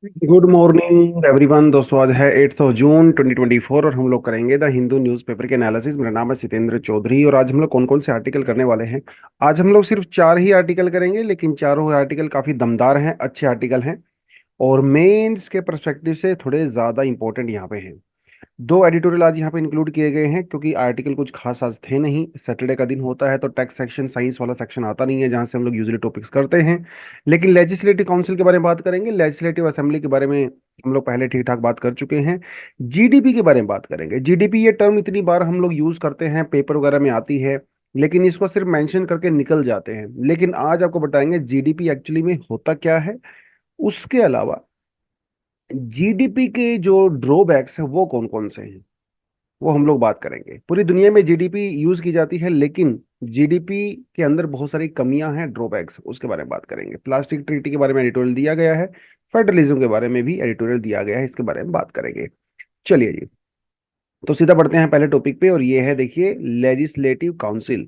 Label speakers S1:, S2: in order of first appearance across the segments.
S1: Good morning everyone. दोस्तों आज है 8 जून 2024 और हम लोग करेंगे द हिंदू न्यूज़पेपर के एनालिसिस। मेरा नाम है सितेंद्र चौधरी और आज हम लोग कौन कौन से आर्टिकल करने वाले हैं। आज हम लोग सिर्फ 4 ही आर्टिकल करेंगे, लेकिन चारों आर्टिकल काफ़ी दमदार हैं, अच्छे आर्टिकल हैं और मेंस के पर्सपेक्टिव से थोड़े ज़्यादा इंपॉर्टेंट यहाँ पे हैं। 2 एडिटोरियल आज यहाँ पे इंक्लूड किए गए हैं क्योंकि आर्टिकल कुछ खास आज थे नहीं। सैटरडे का दिन होता है तो टेक्स्ट सेक्शन, साइंस वाला सेक्शन आता नहीं है जहाँ से हम लोग यूजुअली टॉपिक्स करते हैं। लेकिन लेजिस्लेटिव काउंसिल के बारे में बात करेंगे, लेजिस्लेटिव असेंबली के बारे में हम लोग पहले ठीक ठाक बात कर चुके हैं। जीडीपी के बारे में बात करेंगे। जीडीपी ये टर्म इतनी बार हम लोग यूज करते हैं, पेपर वगैरह में आती है, लेकिन इसको सिर्फ मेंशन करके निकल जाते हैं। लेकिन आज आपको बताएंगे जीडीपी एक्चुअली में होता क्या है। उसके अलावा जीडीपी के जो ड्रॉबैक्स हैं वो कौन कौन से हैं वो हम लोग बात करेंगे। पूरी दुनिया में जीडीपी यूज की जाती है, लेकिन जीडीपी के अंदर बहुत सारी कमियां हैं, ड्रॉबैक्स, उसके बारे में बात करेंगे। प्लास्टिक ट्रीटी के बारे में एडिटोरियल दिया गया है, फेडरलिज्म के बारे में भी एडिटोरियल दिया गया है, इसके बारे में बात करेंगे। चलिए जी, तो सीधा बढ़ते हैं पहले टॉपिक पे और ये है, देखिए, legislative council.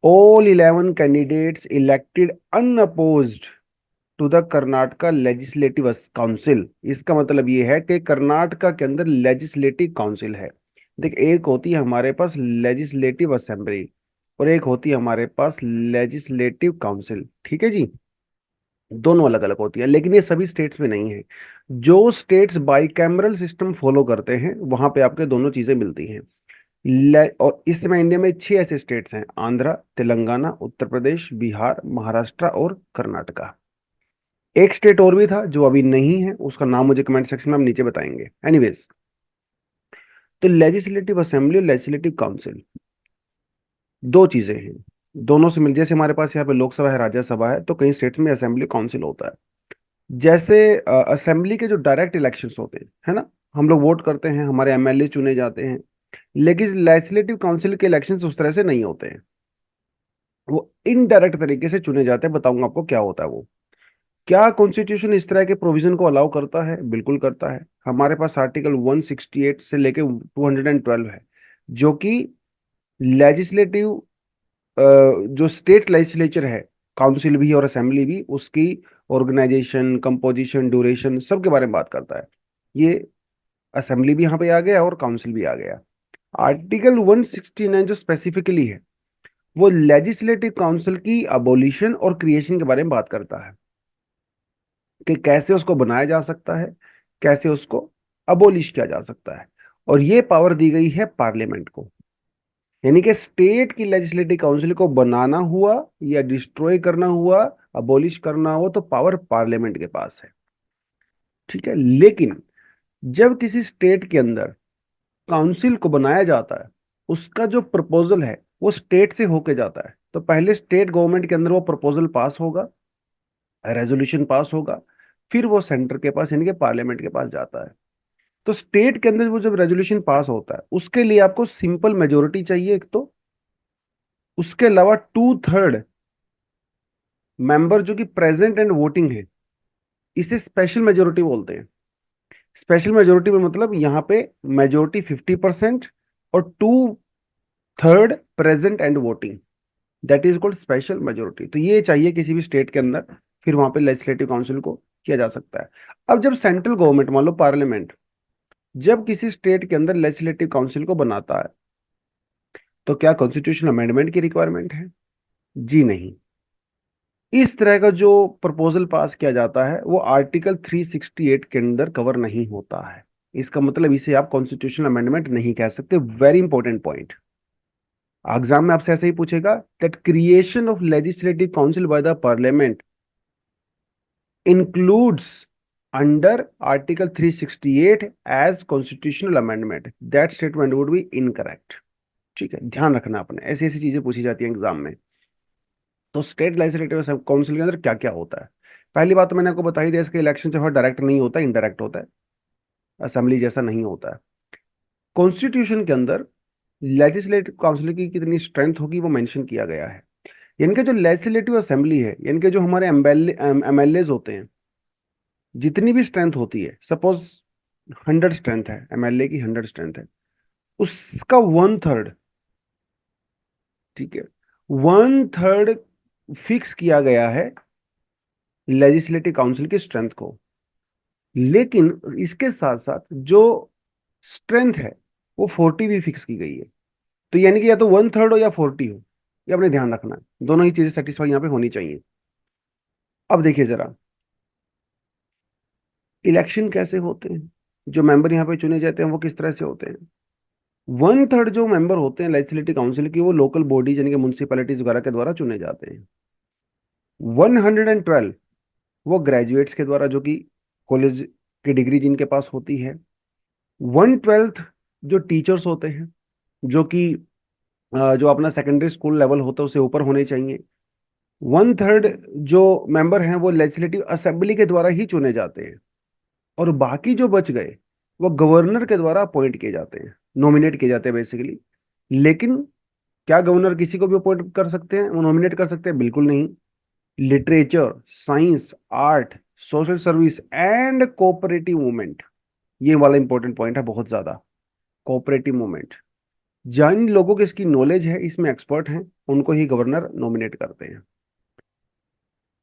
S1: All 11 candidates elected unopposed to the Karnataka legislative council. इसका मतलब ये है कि कर्नाटका के अंदर लेजिस्लेटिव काउंसिल है। देख, एक होती है हमारे पास लेजिस्लेटिव असेंबली और एक होती है हमारे पास लेजिस्लेटिव काउंसिल, ठीक है जी। दोनों अलग अलग होती है, लेकिन ये सभी स्टेट्स में नहीं है। जो स्टेट्स बाइकैमरल सिस्टम फॉलो करते हैं वहां पे आपके दोनों चीजें मिलती हैं। और इस समय इंडिया में 6 ऐसे स्टेट्स हैं: आंध्रा, तेलंगाना, उत्तर प्रदेश, बिहार, महाराष्ट्र और कर्नाटका। एक स्टेट और भी था जो अभी नहीं है, उसका नाम मुझे कमेंट सेक्शन में हम नीचे बताएंगे। एनीवेज, तो लेजिस्लेटिव असेंबली और लेजिस्लेटिव काउंसिल दो चीजें हैं। दोनों से मिल, जैसे हमारे पास यहाँ पे लोकसभा है, राज्यसभा है, तो कई स्टेट्स में असेंबली काउंसिल होता है। जैसे असेंबली के जो डायरेक्ट इलेक्शंस होते हैं, है ना, हम लोग वोट करते हैं, हमारे एमएलए चुने जाते हैं। लेकिन लेजिस्लेटिव काउंसिल के इलेक्शंस उस तरह से नहीं होते हैं, वो इनडायरेक्ट तरीके से चुने जाते हैं। बताऊंगा आपको क्या होता है वो। क्या कॉन्स्टिट्यूशन इस तरह के प्रोविजन को अलाउ करता है? बिल्कुल करता है। हमारे पास आर्टिकल 168 से लेके 212 है, जो कि लेजिस्लेटिव, जो स्टेट लेजिस्लेचर है, काउंसिल भी और असेंबली भी, उसकी ऑर्गेनाइजेशन, कंपोजिशन, ड्यूरेशन, सब के बारे में बात करता है। ये असेंबली भी यहाँ पे आ गया और काउंसिल भी आ गया। आर्टिकल 169 जो स्पेसिफिकली है, वो लेजिस्लेटिव काउंसिल की अबोलिशन और क्रिएशन के बारे में बात करता है कि कैसे उसको बनाया जा सकता है, कैसे उसको अबोलिश किया जा सकता है। और ये पावर दी गई है पार्लियामेंट को। यानी कि स्टेट की लेजिस्लेटिव काउंसिल को बनाना हुआ या डिस्ट्रॉय करना हुआ, अबोलिश करना हो, तो पावर पार्लियामेंट के पास है, ठीक है। लेकिन जब किसी स्टेट के अंदर काउंसिल को बनाया जाता है, उसका जो प्रपोजल है वो स्टेट से होके जाता है। तो पहले स्टेट गवर्नमेंट के अंदर वो प्रपोजल पास होगा, रेजोल्यूशन पास होगा, फिर वो सेंटर के पास, यानी कि पार्लियामेंट के पास जाता है। तो स्टेट के अंदर वो जब रेजोल्यूशन पास होता है, उसके लिए आपको सिंपल मेजोरिटी चाहिए एक तो, उसके अलावा 2/3 मेंबर जो कि प्रेजेंट एंड वोटिंग है, इसे स्पेशल मेजोरिटी बोलते हैं। स्पेशल मेजोरिटी में मतलब यहाँ पे मेजोरिटी 50% और 2/3 present and voting, that is called special majority. तो ये चाहिए किसी भी स्टेट के अंदर, फिर वहां पे लेजिस्लेटिव काउंसिल को किया जा सकता है। अब जब सेंट्रल गवर्नमेंट, मान लो पार्लियामेंट, जब किसी स्टेट के अंदर लेजिस्लेटिव काउंसिल को बनाता है, तो क्या कॉन्स्टिट्यूशन अमेंडमेंट की रिक्वायरमेंट है? जी नहीं। इस तरह का जो प्रपोजल पास किया जाता है वो आर्टिकल 368 के अंदर कवर नहीं होता है। इसका मतलब इसे आप कॉन्स्टिट्यूशनल अमेंडमेंट नहीं कह सकते। Very important point. एग्जाम में आपसे ऐसे ही पूछेगा that creation of legislative council by the parliament includes under article 368 as constitutional amendment, that statement would be incorrect. ठीक है, ध्यान रखना अपने, ऐसी ऐसी चीजें पूछी जाती हैं एग्जाम में। तो स्टेट लेजिस्लेटिव काउंसिल के अंदर क्या क्या होता है? पहली बात तो मैंने आपको बताई दी, इसका इलेक्शन जो है डायरेक्ट नहीं होता, इनडायरेक्ट होता है, असेंबली जैसा नहीं होता है। कॉन्स्टिट्यूशन के अंदर लेजिस्लेटिव काउंसिल की कितनी स्ट्रेंथ होगी वो मेंशन किया गया है। यानी कि जो लेजिस्लेटिव असेंबली है, यानी कि जो हमारे एमएलए होते हैं, जितनी भी स्ट्रेंथ होती है, सपोज 100 स्ट्रेंथ है, एमएलए की 100 स्ट्रेंथ है, उसका 1/3, ठीक है, 1/3 फिक्स किया गया है लेजिस्लेटिव काउंसिल की स्ट्रेंथ को। लेकिन इसके साथ साथ जो स्ट्रेंथ है वो 40 भी फिक्स की गई है। तो यानी कि या तो 1/3 हो या 40 हो, ये अपने ध्यान रखना है। दोनों ही चीजें सेटिस्फाई यहाँ पे होनी चाहिए। अब देखिए जरा, इलेक्शन कैसे होते हैं, जो मेंबर यहाँ पे चुने जाते हैं वो किस तरह से होते हैं। 1/3 जो मेंबर होते हैं लेजिस्लेटिव काउंसिल की, वो लोकल बॉडीज यानी कि म्यूनसिपैलिटीज वगैरह के द्वारा चुने जाते हैं। 112 वो ग्रेजुएट्स के द्वारा, जो कि कॉलेज की डिग्री जिनके पास होती है। 1/12 जो टीचर्स होते हैं, जो कि जो अपना सेकेंडरी स्कूल लेवल होता है उससे ऊपर होने चाहिए। 1/3 जो मेंबर हैं वो लेजिस्लेटिव असेंबली के द्वारा ही चुने जाते हैं। और बाकी जो बच गए वो गवर्नर के द्वारा अपॉइंट किए जाते हैं, नॉमिनेट किए जाते हैं बेसिकली। लेकिन क्या गवर्नर किसी को भी अपॉइंट कर सकते हैं, वो नॉमिनेट कर सकते हैं? बिल्कुल नहीं। Literature, science, art, social service and cooperative movement, ये वाला इंपॉर्टेंट पॉइंट है बहुत ज्यादा। कोऑपरेटिव मूवमेंट, जिन लोगों की इसकी नॉलेज है, इसमें एक्सपर्ट हैं, उनको ही गवर्नर नॉमिनेट करते हैं।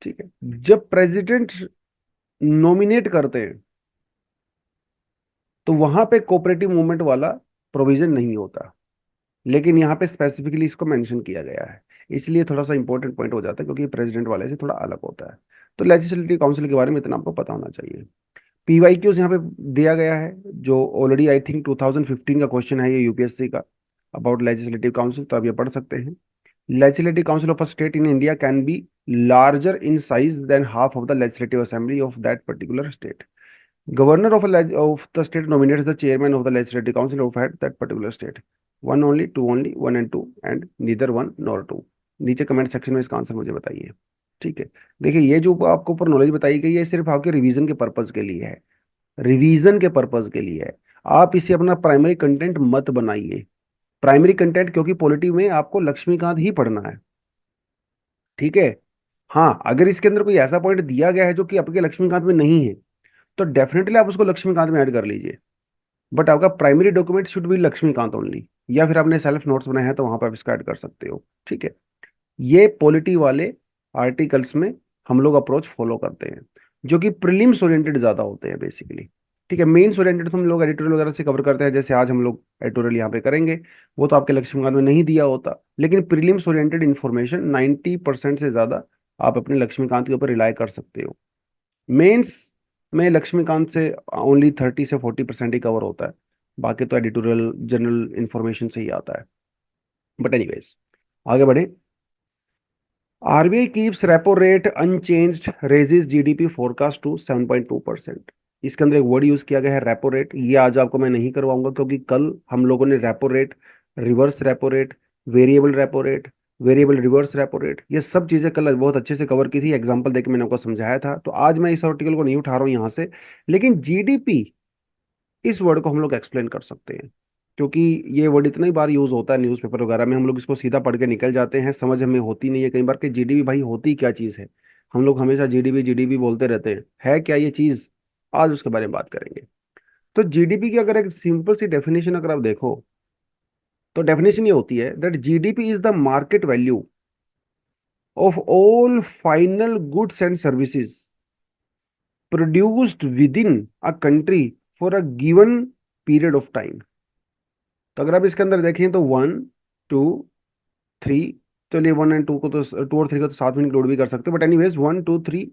S1: ठीक है। जब प्रेसिडेंट नॉमिनेट करते हैं तो वहां पे कोऑपरेटिव मूवमेंट वाला प्रोविजन नहीं होता, लेकिन यहाँ पे स्पेसिफिकली इसको मेंशन किया गया है। इसलिए थोड़ा सा इंपॉर्टेंट पॉइंट हो जाता है, क्योंकि प्रेसिडेंट वाले से थोड़ा अलग होता है। तो लेजिस्लेटिव काउंसिल के बारे में इतना आपको पता होना चाहिए। पीवाईक्यूज यहाँ पे दिया गया है, जो ऑलरेडी आई थिंक 2015 का क्वेश्चन है ये यूपीएससी का, अबाउट लेजिस्लेटिव काउंसिल, तो आप ये पढ़ सकते हैं। Legislative council of a state in India can be larger in size than half of the legislative assembly of that particular state. Governor of the state nominates the chairman of the legislative council of that particular state. One only, two only, one and two, and neither one nor two. नीचे comment section में इसका answer मुझे बताइए। ठीक है। देखिए, ये जो आपको ऊपर नॉलेज बताई गई है सिर्फ आपके रिवीजन के पर्पज के लिए है, रिवीजन के पर्पज के लिए है। आप इसे अपना प्राइमरी कंटेंट मत बनाइए। प्राइमरी कंटेंट, क्योंकि पॉलिटी में आपको लक्ष्मीकांत ही पढ़ना है। ठीक है। हाँ, अगर इसके अंदर कोई ऐसा पॉइंट दिया गया है जो कि आपके लक्ष्मीकांत में नहीं है, तो डेफिनेटली आप उसको लक्ष्मीकांत में ऐड कर लीजिए। बट आपका primary document should be Laxmikanth only, या फिर आपने सेल्फ नोट्स बनाए हैं तो वहां पर आप इसका ऐड कर सकते हो। ठीक है। ये पॉलिटी वाले आर्टिकल्स में हम लोग अप्रोच फॉलो करते हैं, जो कि प्रीलिम्स ओरिएंटेड ज्यादा होते हैं बेसिकली। ठीक है। मेंस ओरिएंटेड तो हम लोग एडिटोरियल वगैरह से कवर करते हैं, जैसे आज हम लोग एडिटोरियल यहाँ पे करेंगे, वो तो आपके लक्ष्मीकांत में नहीं दिया होता। लेकिन प्रीलिम्स ओरिएंटेड इन्फॉर्मेशन 90% से ज्यादा आप अपने लक्ष्मीकांत के ऊपर रिलाई कर सकते हो। मेंस में लक्ष्मीकांत से ओनली 30 से 40% ही कवर होता है, बाकी तो एडिटोरियल जनरल इंफॉर्मेशन से ही आता है। बट एनीवेज, आगे बढ़े। RBI keeps repo rate unchanged, raises GDP forecast to 7.2%। इसके अंदर एक वर्ड यूज किया गया है रेपो रेट। ये आज आपको मैं नहीं करवाऊंगा, क्योंकि कल हम लोगों ने repo rate, reverse repo rate, variable repo rate, variable reverse repo rate, ये सब चीजें कल बहुत अच्छे से कवर की थी, एग्जांपल देके मैंने आपको समझाया था। तो आज मैं इस आर्टिकल को नहीं उठा रहा हूँ यहाँ से। लेकिन जीडीपी, इस वर्ड को हम लोग एक्सप्लेन कर सकते हैं, क्योंकि ये वर्ड इतना ही बार यूज होता है न्यूज़पेपर वगैरह में, हम लोग इसको सीधा पढ़ के निकल जाते हैं, समझ हमें होती नहीं है कई बार कि जीडीपी भाई होती क्या चीज़ है। हम लोग हमेशा जीडीपी जीडीपी बोलते रहते हैं, है क्या ये चीज़? आज उसके बारे में बात करेंगे। तो जीडीपी की अगर एक सिंपल सी डेफिनेशन अगर आप देखो, तो डेफिनेशन ये होती है that GDP is the market value of all final goods and services produced with in a country for a given period of time. तो अगर आप इसके अंदर देखें तो 1, 2, 3, चलिए 1 और 2 को तो 2 और 3 को तो साथ में इंक्लूड भी कर सकते हो, बट एनीवेज 1, 2, 3,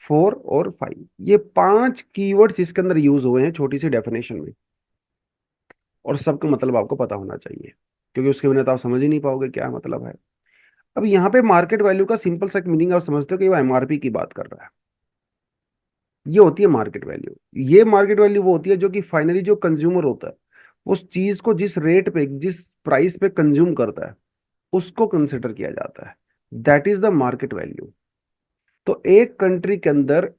S1: 4 और 5, ये 5 कीवर्ड्स इसके अंदर यूज हुए हैं छोटी सी डेफिनेशन में। और सबका मतलब आपको पता होना चाहिए, क्योंकि उसके बिना तो आप समझ ही नहीं पाओगे क्या मतलब है। अब यहाँ पे मार्केट वैल्यू का सिंपल सा मीनिंग आप समझते हो कि वो एमआरपी की बात कर रहा है। ये होती है मार्केट वैल्यू। ये मार्केट वैल्यू वो होती है जो कि फाइनली जो कंज्यूमर होता है उस चीज को जिस रेट पे, जिस प्राइस पे कंज्यूम करता है, उसको कंसिडर किया जाता है। That is the market value. तो एक कंट्री के अंदर,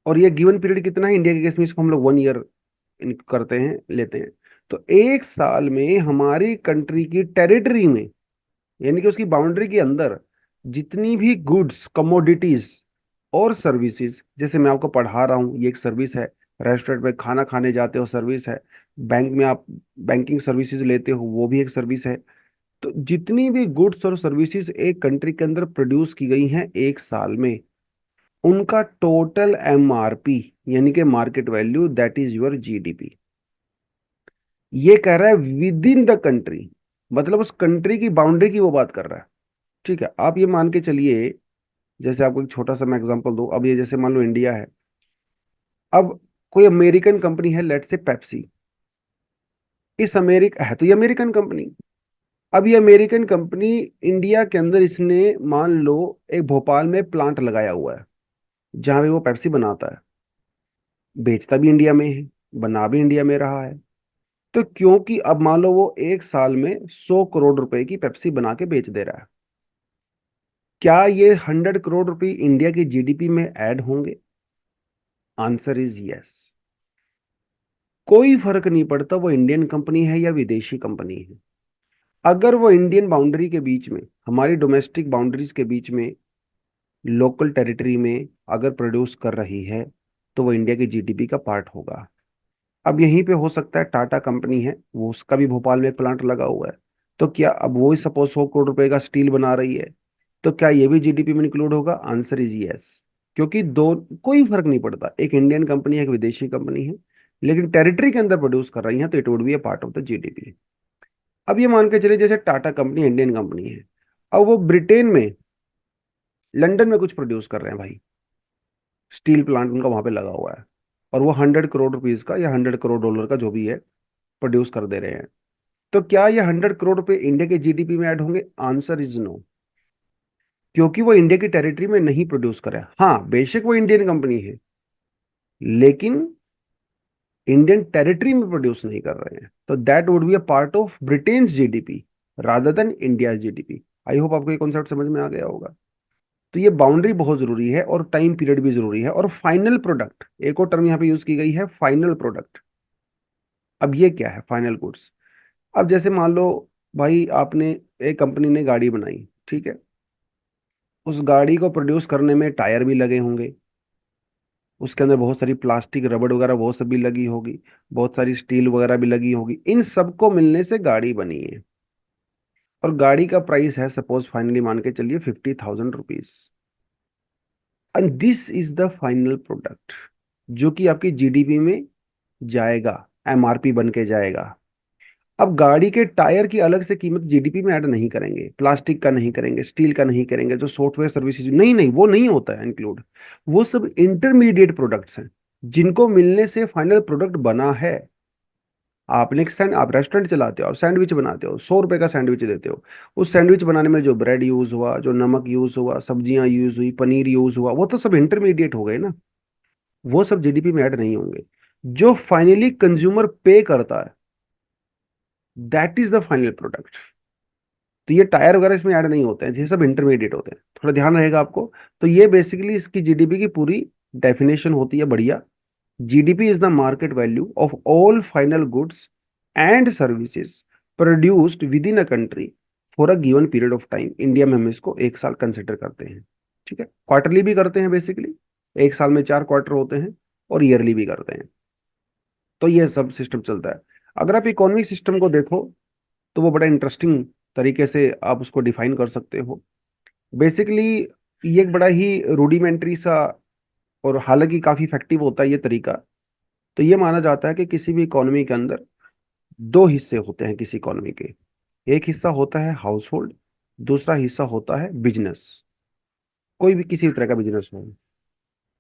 S1: और ये गिवन पीरियड कितना है, इंडिया के केस में इसको हम लोग 1 ईयर करते हैं, लेते हैं। तो एक साल में हमारी कंट्री की टेरिटरी में, यानी कि उसकी बाउंड्री के अंदर, जितनी भी गुड्स, कमोडिटीज और सर्विसेज, जैसे मैं आपको पढ़ा रहा हूँ ये एक सर्विस है, रेस्टोरेंट में खाना खाने जाते हो सर्विस है, बैंक में आप बैंकिंग सर्विसेज लेते हो वो भी एक सर्विस है। तो जितनी भी गुड्स और सर्विसेज एक कंट्री के अंदर प्रोड्यूस की गई हैं एक साल में, उनका टोटल एमआरपी यानी कि market value, that is your GDP. ये कह रहा है विद इन द कंट्री, मतलब उस कंट्री की बाउंड्री की वो बात कर रहा है। ठीक है, आप ये मान के चलिए, जैसे आपको एक छोटा सा मैं एग्जांपल दूं। अब ये जैसे मान लो इंडिया है, अब कोई अमेरिकन कंपनी है, लेट्स से पेप्सी। इस अमेरिका है तो ये अमेरिकन कंपनी। अब ये अमेरिकन कंपनी इंडिया के अंदर इसने मान लो एक भोपाल में प्लांट लगाया हुआ है, जहां पे वो पेप्सी बनाता है। बेचता भी इंडिया में है, बना भी इंडिया में रहा है। तो क्योंकि अब मान लो वो एक साल में 100 करोड़ रुपए की पेप्सी बना के बेच दे रहा है, क्या ये 100 करोड़ रुपए इंडिया की जीडीपी में ऐड होंगे? Answer is yes. कोई फर्क नहीं पड़ता वो इंडियन कंपनी है या विदेशी कंपनी है। अगर वो इंडियन बाउंड्री के बीच में, हमारी डोमेस्टिक बाउंड्रीज के बीच में, लोकल टेरिटरी में अगर प्रोड्यूस कर रही है, तो वो इंडिया की जीडीपी का पार्ट होगा। अब यहीं पे हो सकता है टाटा कंपनी है, वो उसका भी भोपाल में एक प्लांट लगा हुआ है, तो क्या अब वो ही सपोज 100 करोड़ रुपए का स्टील बना रही है, तो क्या ये भी जीडीपी में इंक्लूड होगा? Answer is yes. क्योंकि दो, कोई फर्क नहीं पड़ता, एक इंडियन कंपनी है एक विदेशी कंपनी है, लेकिन टेरिटरी के अंदर प्रोड्यूस कर रही है, तो it would be a part of the GDP. अब ये मान के चलिए जैसे टाटा कंपनी इंडियन कंपनी है, अब वो ब्रिटेन में, लंदन में कुछ प्रोड्यूस कर रहे हैं भाई, स्टील प्लांट उनका वहां पे लगा हुआ है, और वो 100 करोड़ रुपीज का या 100 करोड़ डॉलर का जो भी है प्रोड्यूस कर दे रहे हैं। तो क्या ये 100 करोड़ रुपए इंडिया के जीडीपी में ऐड होंगे? Answer is no. क्योंकि वो इंडिया की टेरिटरी में नहीं प्रोड्यूस करे। हाँ, बेशक वो इंडियन कंपनी है, लेकिन इंडियन टेरिटरी में प्रोड्यूस नहीं कर रहे हैं, तो that would be a part of Britain GDP rather than India GDP. I hope आपको ये कॉन्सेप्ट समझ में आ गया होगा। तो ये बाउंड्री बहुत जरूरी है, और टाइम पीरियड भी जरूरी है, और फाइनल प्रोडक्ट, एक और टर्म यहाँ पे यूज की गई है, फाइनल प्रोडक्ट। अब ये क्या है फाइनल गुड्स? अब जैसे मान लो भाई, आपने, एक कंपनी ने गाड़ी बनाई, ठीक है, उस गाड़ी को प्रोड्यूस करने में टायर भी लगे होंगे, उसके अंदर बहुत सारी प्लास्टिक रबड़ वगैरह वो सब भी लगी होगी, बहुत सारी स्टील वगैरह भी लगी होगी, इन सबको मिलने से गाड़ी बनी है। और गाड़ी का प्राइस है सपोज, फाइनली मान के चलिए, 50,000 rupees. And this is the final product, जो कि आपकी जीडीपी में जाएगा, एमआरपी बन के जाएगा। अब गाड़ी के टायर की अलग से कीमत जीडीपी में ऐड नहीं करेंगे, प्लास्टिक का नहीं करेंगे, स्टील का नहीं करेंगे, जो सॉफ्टवेयर सर्विसेज, नहीं नहीं, वो नहीं होता है इंक्लूड। वो सब इंटरमीडिएट प्रोडक्ट्स हैं, जिनको मिलने से फाइनल प्रोडक्ट बना है। आपने एक आप रेस्टोरेंट चलाते हो, आप सैंडविच बनाते हो, 100 रुपए का सैंडविच देते हो। उस सैंडविच बनाने में जो ब्रेड यूज हुआ, जो नमक यूज हुआ, सब्जियां यूज हुई, पनीर यूज हुआ, वो तो सब इंटरमीडिएट हो गए ना। वो सब जीडीपी में ऐड नहीं होंगे। जो फाइनली कंज्यूमर पे करता है, that is the final product. तो ये टायर वगैरह इसमें ऐड नहीं होते हैं, ये सब इंटरमीडिएट होते हैं, थोड़ा ध्यान रहेगा आपको। तो ये बेसिकली इसकी जीडीपी की पूरी डेफिनेशन होती है, बढ़िया। GDP is the market value of all final goods and services produced with in a country for a given period of time. India में हम इसको एक साल कंसिडर करते हैं। ठीक है, क्वार्टरली भी करते हैं बेसिकली, एक साल में 4 क्वार्टर होते हैं, और ईयरली भी करते हैं। तो ये सब सिस्टम चलता है। अगर आप इकोनॉमिक सिस्टम को देखो, तो वो बड़ा इंटरेस्टिंग तरीके से आप उसको डिफाइन कर सकते हो। बेसिकली ये एक बड़ा ही रूडिमेंट्री सा, और हालांकि काफी इफेक्टिव होता है ये तरीका। तो ये माना जाता है कि किसी भी इकोनॉमी के अंदर दो हिस्से होते हैं किसी इकोनॉमी के। एक हिस्सा होता है हाउस होल्ड, दूसरा हिस्सा होता है बिजनेस। कोई भी किसी भी तरह का बिजनेस हो।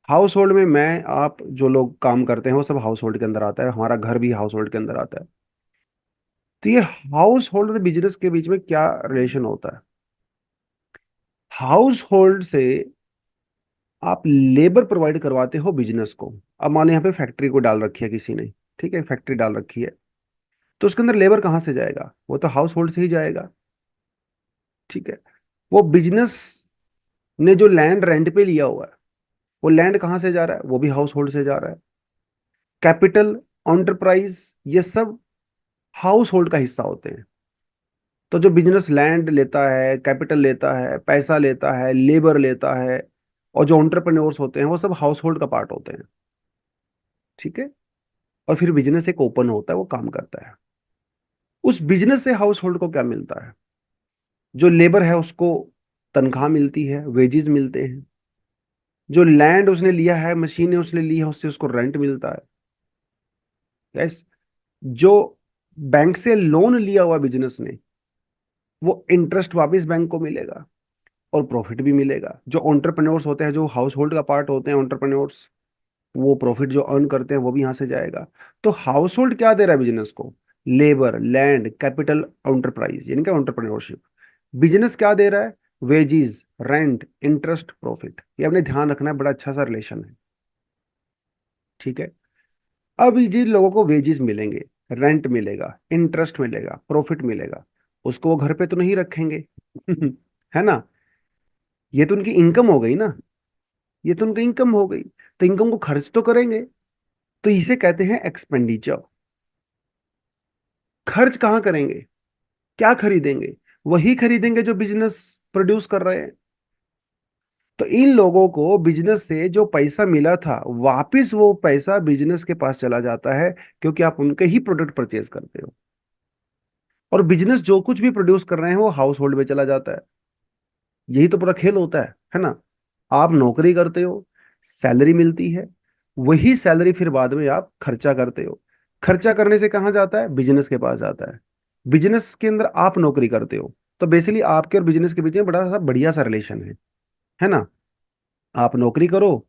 S1: हाउस होल्ड में मैं आप जो लोग काम करते हैं वो सब हाउस होल्ड के अंदर आता है, हमारा घर भी हाउस होल्ड के अंदर आता है। तो ये हाउस होल्ड और बिजनेस के बीच में क्या रिलेशन होता है? हाउस होल्ड से आप लेबर प्रोवाइड करवाते हो बिजनेस को। अब मान लो यहाँ पे फैक्ट्री को डाल रखी है किसी ने, ठीक है, फैक्ट्री डाल रखी है, तो उसके अंदर लेबर कहाँ से जाएगा? वो तो हाउस होल्ड से ही जाएगा। ठीक है, वो बिजनेस ने जो लैंड रेंट पे लिया हुआ है, वो लैंड कहाँ से जा रहा है? वो भी हाउस होल्ड से जा रहा है। कैपिटल, एंटरप्राइज, ये सब हाउस होल्ड का हिस्सा होते हैं। तो जो बिजनेस लैंड लेता है, कैपिटल लेता है, पैसा लेता है, लेबर लेता है, और जो एंटरप्रेन्योर्स होते हैं, वो सब हाउस होल्ड का पार्ट होते हैं। ठीक है, और फिर बिजनेस एक ओपन होता है, वो काम करता है। उस बिजनेस से हाउस होल्ड को क्या मिलता है? जो लेबर है उसको तनख्वाह मिलती है, वेजेस मिलते हैं। जो लैंड उसने लिया है, मशीनें उसने ली है, उससे उसको रेंट मिलता है। यस। जो बैंक से लोन लिया हुआ बिजनेस ने, वो इंटरेस्ट वापस बैंक को मिलेगा और प्रॉफिट भी मिलेगा। जो एंटरप्रेन्योर्स होते हैं, जो हाउस होल्ड का पार्ट होते हैं एंटरप्रेन्योर्स, वो प्रॉफिट जो अर्न करते हैं वो भी यहाँ से जाएगा। तो हाउस होल्ड क्या दे रहा है बिजनेस को? लेबर, लैंड, कैपिटल, एंटरप्राइज यानी कि एंटरप्रेन्योरशिप। बिजनेस क्या दे रहा है? Veggies, rent, interest, profit. ये अपने ध्यान रखना है, बड़ा अच्छा सा रिलेशन है। ठीक है। अब जिन लोगों को वेजेस मिलेंगे, रेंट मिलेगा, इंटरेस्ट मिलेगा, प्रॉफिट मिलेगा, उसको वो घर पे तो नहीं रखेंगे। है ना? ये तो उनकी इनकम हो गई ना। ये तो उनकी इनकम हो गई। तो इनकम को खर्च तो करेंगे। तो इसे कहते हैं एक्सपेंडिचर। खर्च कहाँ करेंगे? क्या खरीदेंगे? वही खरीदेंगे जो बिजनेस प्रोड्यूस कर रहे हैं। तो इन लोगों को बिजनेस से जो पैसा मिला था, वापिस वो पैसा बिजनेस के पास चला जाता है, क्योंकि आप उनके ही प्रोडक्ट परचेज करते हो। और बिजनेस जो कुछ भी प्रोड्यूस कर रहे हैं वो हाउस होल्ड में चला जाता है। यही तो पूरा खेल होता है ना? आप नौकरी करते हो, सैलरी मिलती है, वही सैलरी फिर बाद में आप खर्चा करते हो। खर्चा करने से कहाँ जाता है? बिजनेस के पास जाता है। बिजनेस के अंदर आप नौकरी करते हो। तो बेसिकली आपके और बिजनेस के बीच में बड़ा सा बढ़िया सा रिलेशन है ना? आप नौकरी करो,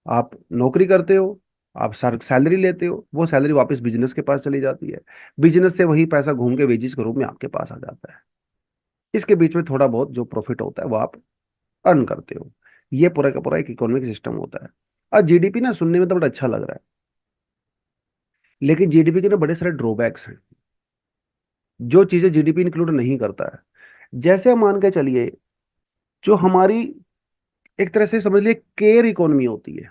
S1: आप नौकरी करते हो, आप सैलरी लेते हो, वो सैलरी वापस बिजनेस के पास चली जाती है। बिजनेस से वही पैसा घूम के वेजिस के रूप में आपके पास आ जाता है। इसके बीच में थोड़ा बहुत जो प्रॉफिट होता है वो आप अर्न करते हो। ये पूरा का पूरा एक इकोनॉमिक सिस्टम होता है। और जीडीपी ना सुनने में तो बड़ा अच्छा लग रहा है, लेकिन जीडीपी के ना बड़े सारे ड्रॉबैक्स हैं, जो चीजें जीडीपी इंक्लूड नहीं करता है। जैसे हम मान के चलिए, जो हमारी एक तरह से समझ लिए केयर इकोनॉमी होती है।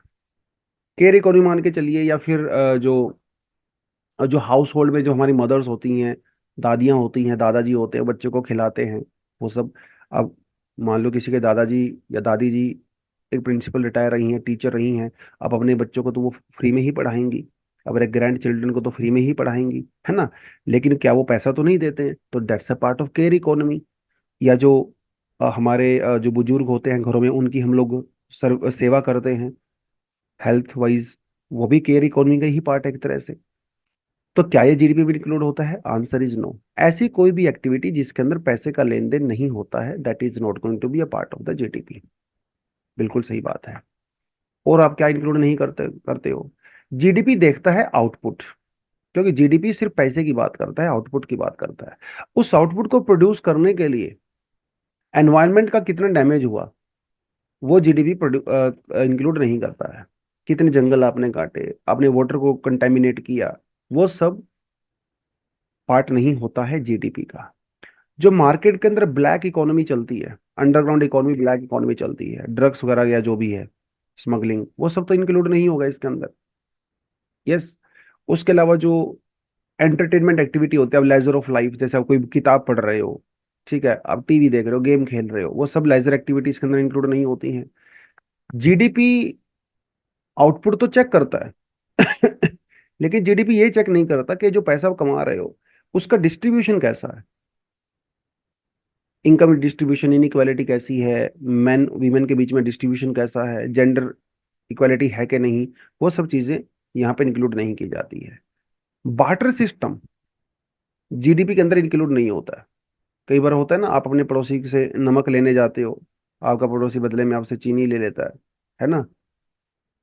S1: केयर इकोनॉमी मान के चलिए, या फिर जो हाउस होल्ड में जो हमारी मदर्स होती हैं, दादियाँ होती हैं, दादाजी होते हैं, बच्चों को खिलाते हैं, वो सब। अब मान लो किसी के दादाजी या दादी जी एक प्रिंसिपल रिटायर रही हैं, टीचर रही हैं। अब अपने बच्चों को तो वो फ्री में ही पढ़ाएंगी, अपने ग्रैंड चिल्ड्रन को तो फ्री में ही पढ़ाएंगी, है ना? लेकिन क्या वो पैसा तो नहीं देते हैं? तो that's a part of care economy. या जो हमारे जो बुजुर्ग होते हैं घरों में, उनकी हम लोग सेवा करते हैं हेल्थ वाइज, वो भी केयर इकोनॉमी का ही पार्ट है एक तरह से। तो क्या ये जीडीपी में इंक्लूड होता है? Answer is no. ऐसी कोई भी एक्टिविटी जिसके अंदर पैसे का लेन देन नहीं होता है, that is not going to be a part of the GDP. बिल्कुल सही बात है। और आप क्या इंक्लूड नहीं करते करते हो? जीडीपी देखता है आउटपुट, क्योंकि जीडीपी सिर्फ पैसे की बात करता है, आउटपुट की बात करता है। उस आउटपुट को प्रोड्यूस करने के लिए एनवायरनमेंट का कितना डैमेज हुआ, वो जीडीपी इंक्लूड नहीं करता है। कितने जंगल आपने काटे, आपने वाटर को कंटेमिनेट किया, वो सब पार्ट नहीं होता है जीडीपी का। जो मार्केट के अंदर ब्लैक इकोनॉमी चलती है, अंडरग्राउंड इकोनॉमी, ब्लैक इकोनॉमी चलती है, ड्रग्स वगैरह या जो भी है, स्मगलिंग, वो सब तो इंक्लूड नहीं होगा इसके अंदर। यस। उसके अलावा जो एंटरटेनमेंट एक्टिविटी होती है, अब लेजर ऑफ लाइफ, जैसे आप कोई किताब पढ़ रहे हो, ठीक है, आप टीवी देख रहे हो, गेम खेल रहे हो, वो सब लेजर एक्टिविटीज के अंदर इंक्लूड नहीं होती हैं। जीडीपी आउटपुट तो चेक करता है, लेकिन जीडीपी ये चेक नहीं करता कि जो पैसा आप कमा रहे हो उसका डिस्ट्रीब्यूशन कैसा है। इनकम डिस्ट्रीब्यूशन, इनइक्वालिटी कैसी है, मैन वीमेन के बीच में डिस्ट्रीब्यूशन कैसा है, जेंडर इक्वालिटी है कि नहीं, वो सब चीजें यहाँ पे इंक्लूड नहीं की जाती है। बार्टर सिस्टम जीडीपी के अंदर इंक्लूड नहीं होता है। कई बार होता है ना, आप अपने पड़ोसी से नमक लेने जाते हो, आपका पड़ोसी बदले में आपसे चीनी ले लेता है ना?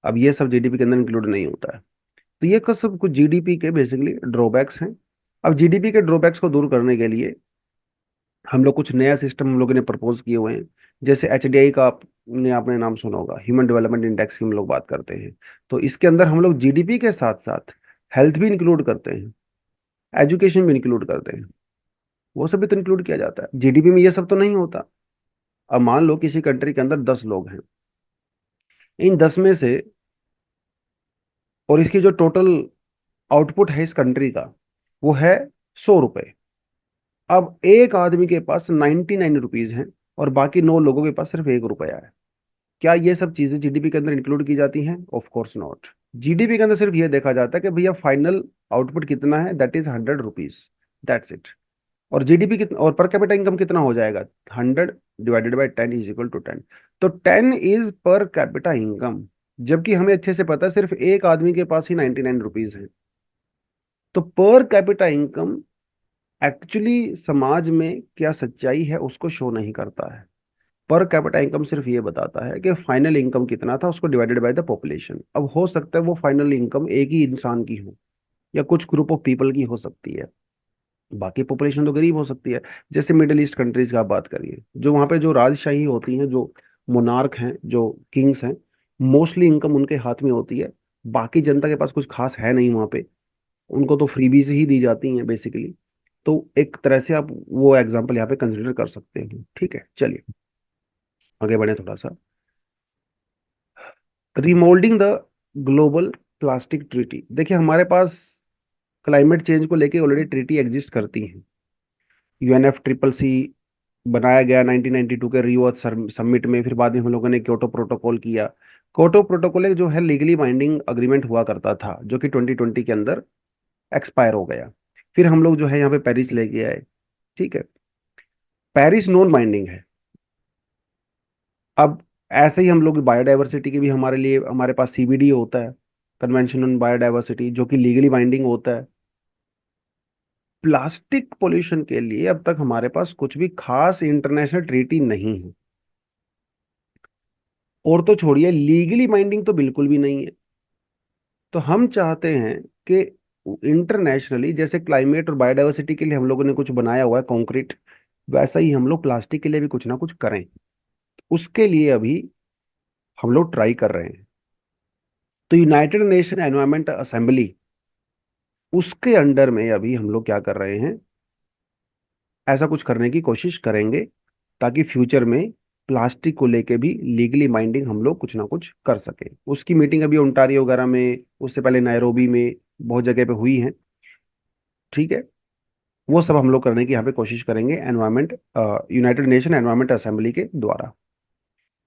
S1: अब ये सब जीडीपी के अंदर इंक्लूड नहीं होता है। तो ये सब कुछ जीडीपी के बेसिकली ड्रॉबैक्स हैं। अब जीडीपी के ड्रॉबैक्स को दूर करने के लिए हम लोग कुछ नया सिस्टम हम लोगों ने प्रपोज किए हुए हैं। जैसे एचडीआई का आपने आपने नाम सुना होगा, ह्यूमन डेवलपमेंट इंडेक्स की हम लोग बात करते हैं। तो इसके अंदर हम लोग जीडीपी के साथ साथ हेल्थ भी इंक्लूड करते हैं, एजुकेशन भी इंक्लूड करते हैं। वो सब भी तो इंक्लूड किया जाता है जीडीपी में, ये सब तो नहीं होता। अब मान लो किसी कंट्री के अंदर 10 लोग हैं, इन 10 में से, और इसकी जो टोटल आउटपुट है इस कंट्री का, वो है 100 रुपए। अब एक आदमी के पास 99 रुपीज हैं, और बाकी 9 लोगों के पास सिर्फ 1 रुपया है। क्या ये सब चीजें जीडीपी के अंदर इंक्लूड की जाती हैं? Of course not. जीडीपी के अंदर सिर्फ ये देखा जाता है कि भैया फाइनल आउटपुट कितना है, that is 100 rupees, that's it. और जीडीपी कितना, और पर कैपिटा इनकम कितना हो जाएगा? 100 divided by 10 is equal to 10। तो 10 इज पर कैपिटा इनकम, जबकि हमें अच्छे से पता है सिर्फ एक आदमी के पास ही 99 रुपीज है। तो पर कैपिटा इनकम एक्चुअली समाज में क्या सच्चाई है उसको शो नहीं करता है। पर कैपिटा इनकम सिर्फ ये बताता है कि फाइनल इनकम कितना था उसको डिवाइडेड बाय द पॉपुलेशन। अब हो सकता है वो फाइनल इनकम एक ही इंसान की हो या कुछ ग्रुप ऑफ पीपल की हो सकती है, बाकी पॉपुलेशन तो गरीब हो सकती है। जैसे मिडिल ईस्ट कंट्रीज की आप बात करिए, जो वहाँ पे जो राजशाही होती हैं, जो मोनार्क हैं, जो किंग्स हैं, मोस्टली इनकम उनके हाथ में होती है। बाकी जनता के पास कुछ खास है नहीं वहाँ पे, उनको तो फ्रीबीज ही दी जाती हैं बेसिकली। तो एक तरह से आप वो एग्जाम्पल यहाँ पे कंसिडर कर सकते हैं। ठीक है, चलिए आगे बढ़े थोड़ा सा। Remoulding the global plastic treaty. देखिए हमारे पास क्लाइमेट चेंज को लेके ऑलरेडी ट्रीटी एग्जिस्ट करती हैं। यूएनएफ ट्रिपल सी बनाया गया 1992 के रियो अर्थ समिट में, फिर बाद में हम लोगों ने क्योटो प्रोटोकॉल किया। क्योटो प्रोटोकॉल एक जो है लीगली बाइंडिंग अग्रीमेंट हुआ करता था, जो कि 2020 के अंदर एक्सपायर हो गया। फिर हम लोग जो है यहाँ पे पेरिस लेके आए। ठीक है, पेरिस नॉन बाइंडिंग है। अब ऐसे ही हम लोग बायोडाइवर्सिटी के भी हमारे लिए हमारे पास सीबीडी होता है, कन्वेंशन ऑन बायोडाइवर्सिटी, जो कि लीगली बाइंडिंग होता है। प्लास्टिक पोल्यूशन के लिए अब तक हमारे पास कुछ भी खास इंटरनेशनल ट्रीटी नहीं है, और तो छोड़िए लीगली बाइंडिंग तो बिल्कुल भी नहीं है। तो हम चाहते हैं कि इंटरनेशनली जैसे क्लाइमेट और बायोडाइवर्सिटी के लिए हम लोगों ने कुछ बनाया हुआ है कॉन्क्रीट, वैसा ही हम लोग प्लास्टिक के लिए भी कुछ ना कुछ करें। उसके लिए अभी हम लोग ट्राई कर रहे हैं। तो यूनाइटेड नेशन एनवायरमेंट असेंबली, उसके अंडर में अभी हम लोग क्या कर रहे हैं, ऐसा कुछ करने की कोशिश करेंगे ताकि फ्यूचर में प्लास्टिक को लेके भी लीगली माइंडिंग हम लोग कुछ ना कुछ कर सके। उसकी मीटिंग अभी ओंटारियो वगैरह में, उससे पहले नायरोबी में, बहुत जगह पे हुई है। ठीक है, वो सब हम लोग करने की यहाँ पे कोशिश करेंगे environment, United nation environment assembly के द्वारा।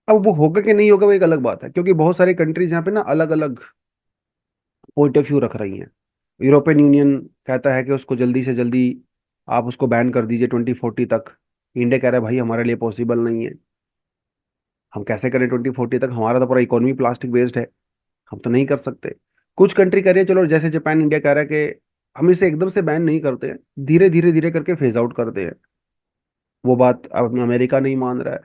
S1: अब वो होगा कि नहीं होगा वो एक अलग बात है, क्योंकि बहुत सारी कंट्रीज यहाँ पे ना अलग अलग पॉइंट ऑफ व्यू रख रही हैं। यूरोपियन यूनियन कहता है कि उसको जल्दी से जल्दी आप उसको बैन कर दीजिए 2040 तक। इंडिया कह रहा है भाई हमारे लिए पॉसिबल नहीं है, हम कैसे करें 2040 तक, हमारा तो पूरा इकोनॉमी प्लास्टिक बेस्ड है, हम तो नहीं कर सकते। कुछ कंट्री कह रही है चलो, जैसे जापान, इंडिया कह रहा है कि हम इसे एकदम से बैन नहीं करते हैं, धीरे धीरे धीरे करके फेज आउट करते हैं। वो बात अब अमेरिका नहीं मान रहा है।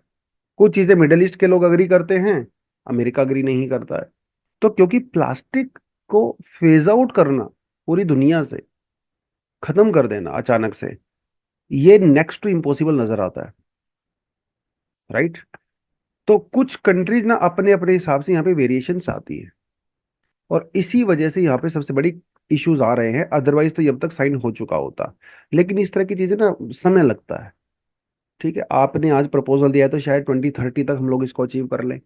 S1: कुछ चीजें मिडल ईस्ट के लोग अग्री करते हैं, अमेरिका अग्री नहीं करता है। तो क्योंकि प्लास्टिक को फेज आउट करना पूरी दुनिया से खत्म कर देना अचानक से, ये नेक्स्ट टू इम्पॉसिबल नजर आता है, राइट। तो कुछ कंट्रीज ना अपने अपने हिसाब से यहाँ पे वेरिएशंस आती है, और इसी वजह से यहाँ पे सबसे बड़ी इश्यूज आ रहे हैं। अदरवाइज तो ये अब तक साइन हो चुका होता, लेकिन इस तरह की चीजें ना समय लगता है। ठीक है, आपने आज प्रपोजल दिया है तो शायद 2030 तक हम लोग इसको अचीव कर लें,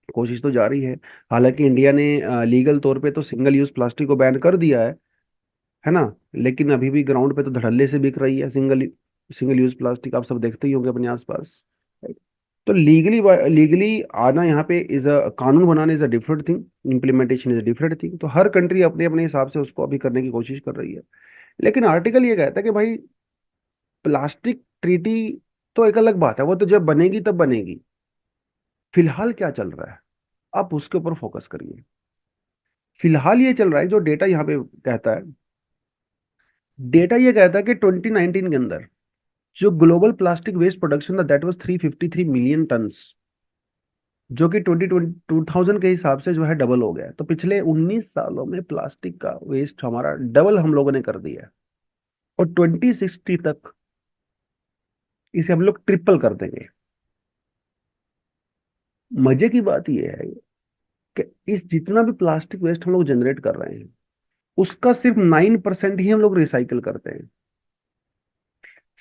S1: कोशिश तो जारी है। हालांकि इंडिया ने लीगल तौर पे तो सिंगल यूज प्लास्टिक को बैन कर दिया है ना, लेकिन अभी भी ग्राउंड पे तो धड़ल्ले से बिक रही है सिंगल सिंगल यूज प्लास्टिक, आप सब देखते ही होंगे अपने आसपास। तो लीगली लीगली आना यहाँ पे इज अ, कानून बनाने is a different thing, implementation is a different thing. तो हर कंट्री अपने अपने हिसाब से उसको अभी करने की कोशिश कर रही है। लेकिन आर्टिकल ये कहता है कि भाई प्लास्टिक ट्रीटी तो एक अलग बात है, वो तो जब बनेगी तब बनेगी। फिलहाल क्या चल रहा है, आप उसके ऊपर फोकस करिए। फिलहाल ये चल रहा है जो डेटा यहाँ पे कहता है, डेटा ये कहता है कि 2019 के अंदर जो ग्लोबल प्लास्टिक वेस्ट प्रोडक्शन था दैट वाज 353 मिलियन टन्स, जो कि 2020 के हिसाब से जो है डबल हो गया है। तो पिछले 19 सालों में प्लास्टिक का वेस्ट हमारा डबल हम लोगों ने कर दिया है, और 2060 तक इसे हम लोग ट्रिपल कर देंगे। मजे की बात यह है कि इस जितना भी प्लास्टिक वेस्ट हम लोग जनरेट कर रहे हैं, उसका सिर्फ 9% ही हम लोग रिसाइकिल करते हैं।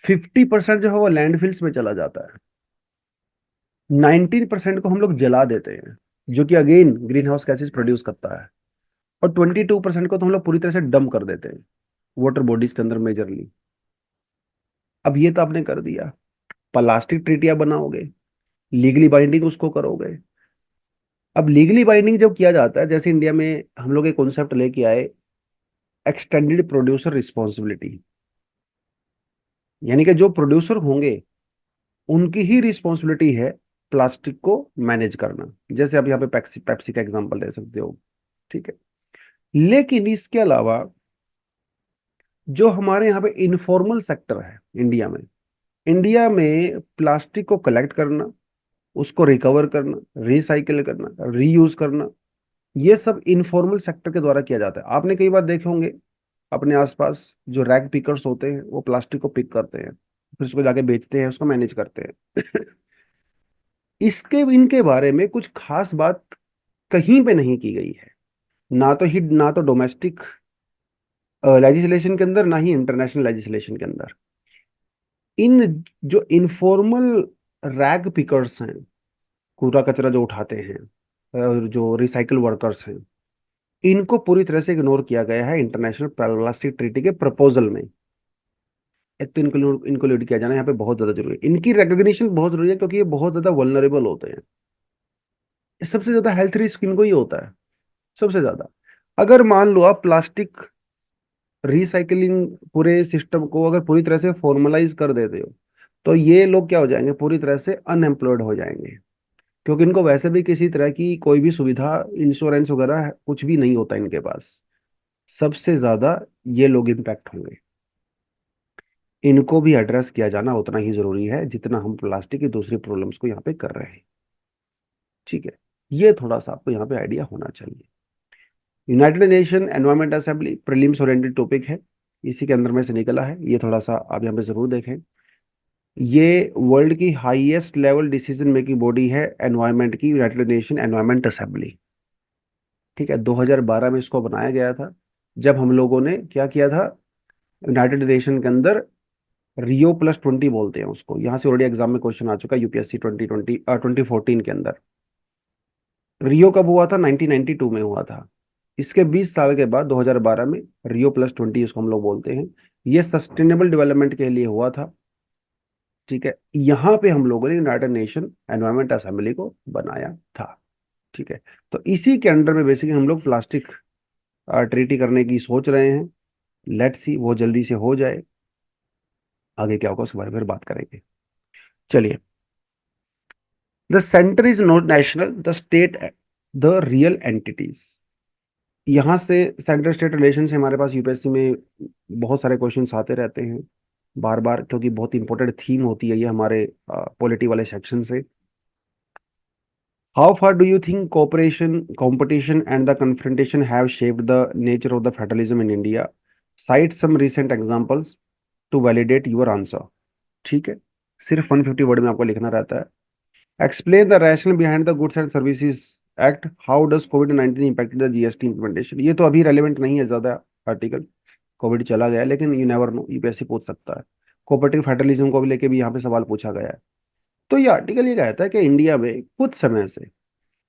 S1: 50% जो है वो लैंडफिल्स में चला जाता है। 19% को हम लोग जला देते हैं, जो कि again green house gases produce करता है। और 22% को तो हम लोग पूरी तरह से डंप कर देते हैं वाटर बॉडीज के अंदर मेजरली। अब ये तो आपने कर दिया, प्लास्टिक ट्रीटियां बनाओगे, लीगली बाइंडिंग उसको करोगे। अब लीगली बाइंडिंग जब किया जाता है, जैसे इंडिया में हम लोग एक कॉन्सेप्ट लेके आए, एक्सटेंडेड प्रोड्यूसर रिस्पॉन्सिबिलिटी, यानी कि जो प्रोड्यूसर होंगे उनकी ही रिस्पॉन्सिबिलिटी है प्लास्टिक को मैनेज करना। जैसे आप यहाँ पे पेप्सी पेप्सी का एग्जांपल दे सकते हो, ठीक है। लेकिन इसके अलावा जो हमारे यहाँ पे इनफॉर्मल सेक्टर है इंडिया में प्लास्टिक को कलेक्ट करना, उसको रिकवर करना, रिसाइकिल करना, रीयूज करना, ये सब इनफॉर्मल सेक्टर के द्वारा किया जाता है। आपने कई बार देखे होंगे अपने आसपास जो रैग पिकर्स होते हैं वो प्लास्टिक को पिक करते हैं, फिर उसको जाके बेचते हैं, उसको मैनेज करते हैं। इसके इनके बारे में कुछ खास बात कहीं पे नहीं की गई है, ना तो डोमेस्टिक लेजिस्लेशन के अंदर, ना ही इंटरनेशनल लेजिस्लेशन के अंदर। इन जो इनफॉर्मल रैग पिकर्स हैं, कूड़ा कचरा जो उठाते हैं, और जो रिसाइकल वर्कर्स हैं, इनको पूरी तरह से इग्नोर किया गया है इंटरनेशनल प्लास्टिक ट्रीटी के प्रपोजल में। एक तो इंक्लूड किया जाना यहाँ पे बहुत ज्यादा जरूरी है, इनकी रिकग्निशन बहुत जरूरी है, क्योंकि ये बहुत ज्यादा वल्नरेबल होते हैं। सबसे ज्यादा हेल्थ रिस्क इनको ही होता है, सबसे ज्यादा। अगर मान लो आप प्लास्टिक रिसाइकलिंग पूरे सिस्टम को अगर पूरी तरह से फॉर्मलाइज कर देते हो, तो ये लोग क्या हो जाएंगे, पूरी तरह से अनएम्प्लॉयड हो जाएंगे, क्योंकि इनको वैसे भी किसी तरह की कोई भी सुविधा, इंश्योरेंस वगैरह कुछ भी नहीं होता इनके पास। सबसे ज्यादा ये लोग इम्पैक्ट होंगे। इनको भी एड्रेस किया जाना उतना ही जरूरी है जितना हम प्लास्टिक की दूसरी प्रॉब्लम्स को यहाँ पे कर रहे हैं, ठीक है। ये थोड़ा सा आपको यहाँ पे आइडिया होना चाहिए। United nation environment assembly prelims oriented topic है, इसी के अंदर में से निकला है, ये थोड़ा सा आप यहाँ पे जरूर देखें। ये वर्ल्ड की highest level decision making body है एनवायरमेंट की, यूनाइटेड नेशन एनवायरमेंट असेंबली, ठीक है। 2012 में इसको बनाया गया था, जब हम लोगों ने क्या किया था, यूनाइटेड नेशन के अंदर Rio+20 बोलते हैं उसको, यहाँ से ऑलरेडी एग्जाम में क्वेश्चन आ चुका है यूपीएससी 2014 के अंदर। रियो कब हुआ था, 1992 में हुआ था। इसके 20 साल के बाद 2012 में Rio+20 इसको हम लोग बोलते हैं, ये सस्टेनेबल डेवलपमेंट के लिए हुआ था, ठीक है। यहाँ पे हम लोगों ने यूनाइटेड नेशन एनवायरमेंट असेंबली को बनाया था, ठीक है। तो इसी के अंडर में बेसिकली हम लोग प्लास्टिक ट्रीटी करने की सोच रहे हैं। लेट्स सी वो जल्दी से हो जाए, आगे क्या होगा उसके बारे में फिर बात करेंगे। चलिए, the centre is not national, the state the real entities. यहाँ से सेंटर स्टेट रिलेशन से हमारे पास यूपीएससी में बहुत सारे क्वेश्चंस आते रहते हैं बार बार, क्योंकि बहुत इंपॉर्टेंट थीम होती है ये हमारे पॉलिटी वाले सेक्शन से। How far do you think cooperation, competition and the confrontation have shaped the nature of the federalism in India? Cite some recent examples to validate your answer, ठीक है। सिर्फ 150 word में आपको लिखना रहता है। Explain the rational behind the goods and services act, how does covid impacted the GST implementation? ये तो अभी रेलिवेंट नहीं है ज्यादा आर्टिकल, कोविड चला गया, लेकिन यू नेवर नो, यूपीएससी पूछ सकता है। कोऑपरेटिव फेडरलिज्म को भी लेके भी यहाँ पे सवाल पूछा गया है। तो ये आर्टिकल ये कहता है कि इंडिया में कुछ समय से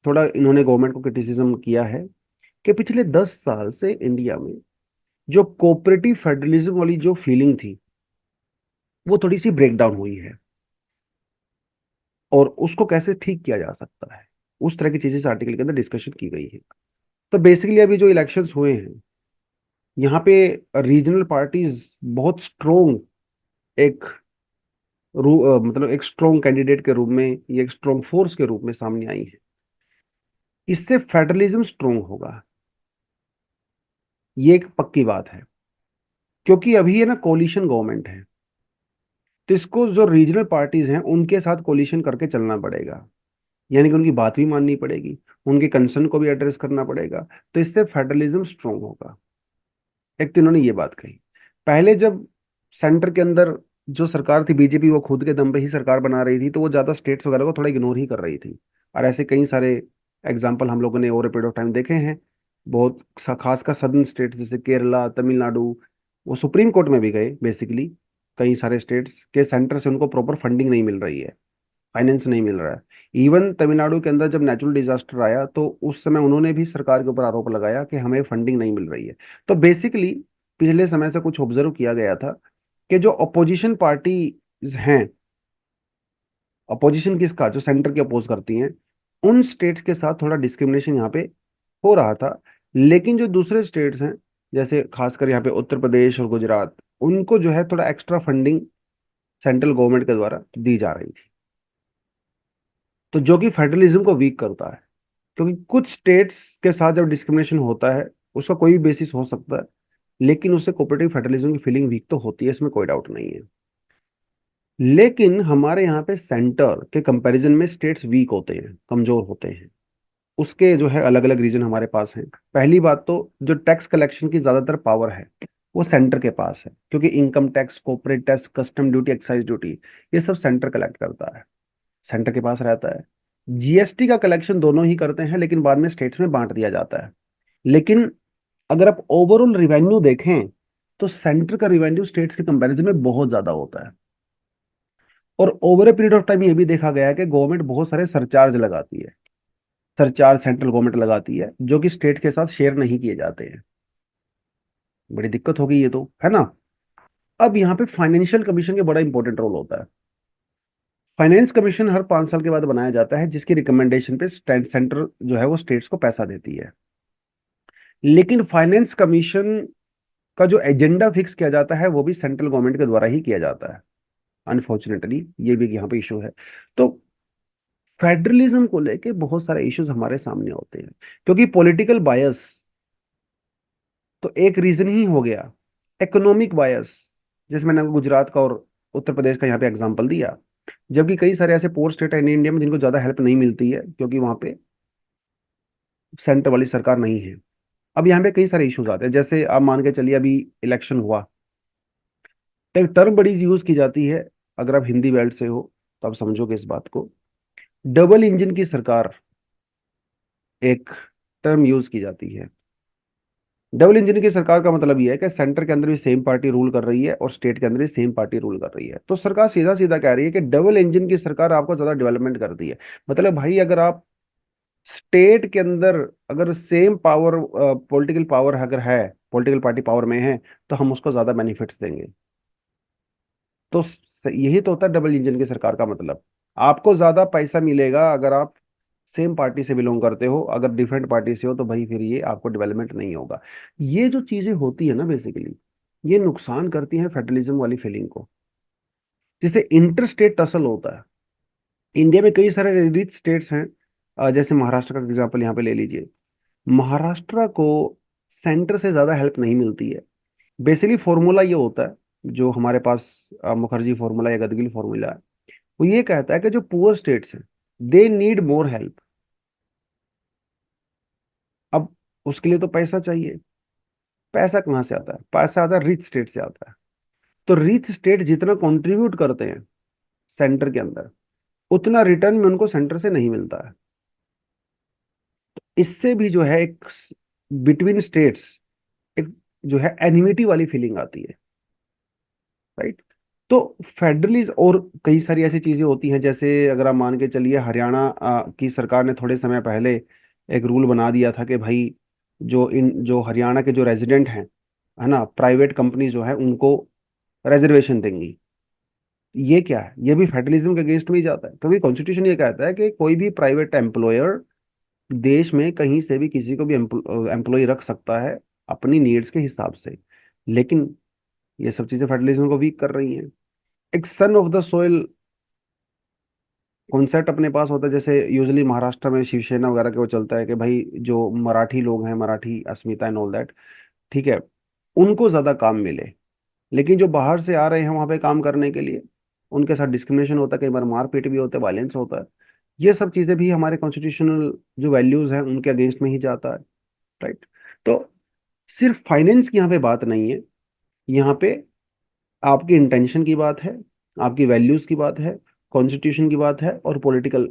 S1: थोड़ा इन्होंने गवर्नमेंट को क्रिटिसिज्म किया है कि पिछले 10 साल से इंडिया में जो कोऑपरेटिव फेडरलिज्म वाली जो फीलिंग थी वो थोड़ी सी ब्रेक डाउन हुई है, और उसको कैसे ठीक किया जा सकता है, उस तरह की चीजें इस आर्टिकल के अंदर डिस्कशन की गई है। तो बेसिकली अभी जो इलेक्शंस हुए हैं यहाँ पे रीजनल पार्टीज बहुत स्ट्रोंग, एक मतलब एक स्ट्रोंग कैंडिडेट के रूप में, ये एक स्ट्रोंग फोर्स के रूप में सामने आई है। इससे फेडरलिज्म स्ट्रोंग होगा, ये एक पक्की बात है, क्योंकि अभी है ना कोलिशन गवर्नमेंट है, तो इसको जो रीजनल पार्टीज हैं उनके साथ कोलिशन करके चलना पड़ेगा, यानी कि उनकी बात भी माननी पड़ेगी, उनके कंसर्न को भी एड्रेस करना पड़ेगा। तो इससे फेडरलिज्म स्ट्रोंग होगा। एक तो इन्होंने ये बात कही। पहले जब सेंटर के अंदर जो सरकार थी बीजेपी, वो खुद के दम पे ही सरकार बना रही थी, तो वो ज्यादा स्टेट्स वगैरह को थोड़ा इग्नोर ही कर रही थी। और ऐसे कई सारे एग्जाम्पल हम लोगों ने over a period of time देखे हैं। बहुत खासकर सदर्न स्टेट्स जैसे केरला, तमिलनाडु, वो सुप्रीम कोर्ट में भी गए बेसिकली। कई सारे स्टेट्स के सेंटर से उनको प्रॉपर फंडिंग नहीं मिल रही है, फाइनेंस नहीं मिल रहा है। इवन तमिलनाडु के अंदर जब नेचुरल डिजास्टर आया तो उस समय उन्होंने भी सरकार के ऊपर आरोप लगाया कि हमें फंडिंग नहीं मिल रही है। तो बेसिकली पिछले समय से कुछ ऑब्जर्व किया गया था कि जो अपोजिशन पार्टी हैं, अपोजिशन किसका, जो सेंटर के अपोज करती हैं, उन स्टेट्स के साथ थोड़ा डिस्क्रिमिनेशन यहाँ पे हो रहा था। लेकिन जो दूसरे स्टेट्स हैं, जैसे खासकर यहाँ पे उत्तर प्रदेश और गुजरात, उनको जो है थोड़ा एक्स्ट्रा फंडिंग सेंट्रल गवर्नमेंट के द्वारा दी जा रही थी, तो जो कि फेडरलिज्म को वीक करता है। क्योंकि कुछ स्टेट्स के साथ जब डिस्क्रिमिनेशन होता है, उसका कोई भी बेसिस हो सकता है, लेकिन उससे कोऑपरेटिव फेडरलिज्म की फीलिंग वीक तो होती है, इसमें कोई डाउट नहीं है। लेकिन हमारे यहाँ पे सेंटर के कंपैरिजन में स्टेट्स वीक होते हैं, कमजोर होते हैं। उसके जो है अलग अलग रीजन हमारे पास हैं। पहली बात तो जो टैक्स कलेक्शन की ज्यादातर पावर है वो सेंटर के पास है, क्योंकि income tax, corporate tax, custom duty, excise duty, ये सब सेंटर कलेक्ट करता है, सेंटर के पास रहता है। जीएसटी का कलेक्शन दोनों ही करते हैं, लेकिन बाद में स्टेट्स में बांट दिया जाता है। लेकिन अगर आप ओवरऑल रिवेन्यू देखें तो सेंटर का रिवेन्यू स्टेट्स के कंपैरिजन में बहुत ज्यादा होता है। और over a period of time ये भी देखा गया है कि गवर्नमेंट बहुत सारे सरचार्ज लगाती है, सरचार्ज सेंट्रल गवर्नमेंट लगाती है, जो कि स्टेट के साथ शेयर नहीं किए जाते हैं। बड़ी दिक्कत होगी ये तो, है ना। अब यहाँ पे फाइनेंशियल कमीशन का बड़ा इंपॉर्टेंट रोल होता है। फाइनेंस कमीशन हर 5 साल के बाद बनाया जाता है, जिसकी रिकमेंडेशन पे सेंटर जो है वो स्टेट्स को पैसा देती है। लेकिन फाइनेंस कमीशन का जो एजेंडा फिक्स किया जाता है वो भी सेंट्रल गवर्नमेंट के द्वारा ही किया जाता है। अनफॉर्चुनेटली ये भी यहाँ पे इशू है। तो फेडरलिज्म को लेके बहुत सारे इश्यूज हमारे सामने होते हैं, क्योंकि पॉलिटिकल बायस तो एक रीजन ही हो गया। इकोनॉमिक बायस, जैसे मैंने आपको गुजरात का और उत्तर प्रदेश का यहाँ पे एग्जांपल दिया, जबकि कई सारे ऐसे पोर स्टेट है इंडिया में जिनको ज्यादा हेल्प नहीं मिलती है, क्योंकि वहां पे सेंटर वाली सरकार नहीं है। अब यहाँ पे कई सारे इश्यूज आते हैं, जैसे आप मान के चलिए अभी इलेक्शन हुआ, तो एक टर्म बड़ी यूज की जाती है। अगर आप हिंदी बेल्ट से हो तो आप समझोगे इस बात को। डबल इंजन की सरकार एक टर्म यूज की जाती है। डबल इंजन की सरकार का मतलब यह है कि सेंटर के अंदर भी सेम पार्टी रूल कर रही है और स्टेट के अंदर भी सेम पार्टी रूल कर रही है। तो सरकार सीधा सीधा कह रही है कि डबल इंजन की सरकार आपको ज्यादा डेवलपमेंट करती है। मतलब भाई, अगर आप स्टेट के अंदर अगर सेम पावर, पॉलिटिकल पावर अगर है, पॉलिटिकल पार्टी पावर में है, तो हम उसको ज्यादा बेनिफिट्स देंगे। तो यही तो होता है डबल इंजन की सरकार का मतलब। आपको ज्यादा पैसा मिलेगा अगर आप सेम पार्टी से बिलोंग करते हो, अगर डिफरेंट पार्टी से हो तो भाई फिर ये आपको डेवलपमेंट नहीं होगा। ये जो चीजें होती है ना बेसिकली, ये नुकसान करती हैं फेडरलिज्म वाली फीलिंग को, जिससे इंटर स्टेट टसल होता है। इंडिया में कई सारे रिच स्टेट्स हैं, जैसे महाराष्ट्र का एग्जाम्पल यहाँ पे ले लीजिए। महाराष्ट्र को सेंटर से ज्यादा हेल्प नहीं मिलती है। बेसिकली फॉर्मूला ये होता है, जो हमारे पास मुखर्जी फॉर्मूला या गदगिल फॉर्मूला है, वो ये कहता है कि जो पुअर स्टेट्स हैं दे नीड मोर हेल्प। अब उसके लिए तो पैसा चाहिए। पैसा कहाँ से आता है? पैसा आता है रिच स्टेट से आता है। तो रिच स्टेट जितना कंट्रीब्यूट करते हैं सेंटर के अंदर, उतना रिटर्न में उनको सेंटर से नहीं मिलता है। इससे भी जो है एक बिटवीन स्टेट्स एक जो है एनिमिटी वाली फीलिंग आती है, राइट। तो फेडरलिज्म और कई सारी ऐसी चीजें होती हैं, जैसे अगर आप मान के चलिए हरियाणा की सरकार ने थोड़े समय पहले एक रूल बना दिया था कि भाई जो हरियाणा के जो रेजिडेंट हैं, है ना, प्राइवेट कंपनी जो है उनको रिजर्वेशन देंगी। ये क्या है? ये भी फेडरलिज्म के अगेंस्ट में ही जाता है, क्योंकि कॉन्स्टिट्यूशन ये कहता है कि कोई भी प्राइवेट एम्प्लॉयर देश में कहीं से भी किसी को भी एम्प्लॉय रख सकता है अपनी नीड्स के हिसाब से। लेकिन ये सब चीजें फेडरलिज्म को वीक कर रही हैं। एक son of the soil concept अपने पास होता है, जैसे यूजुअली महाराष्ट्र में शिवसेना वगैरह के वो चलता है कि भाई जो मराठी लोग हैं, मराठी अस्मिता एंड ऑल दैट, ठीक है, उनको ज्यादा काम मिले। लेकिन जो बाहर से आ रहे हैं वहां पे काम करने के लिए, उनके साथ डिस्क्रिमिनेशन होता है, कई बार मारपीट भी होता है, वायलेंस होता है। ये सब चीजें भी हमारे कॉन्स्टिट्यूशनल जो वैल्यूज हैं उनके अगेंस्ट में ही जाता है, राइट। तो सिर्फ फाइनेंस की यहाँ पे बात नहीं है, यहाँ पे आपकी इंटेंशन की बात है, आपकी वैल्यूज की बात है, कॉन्स्टिट्यूशन की बात है, और पॉलिटिकल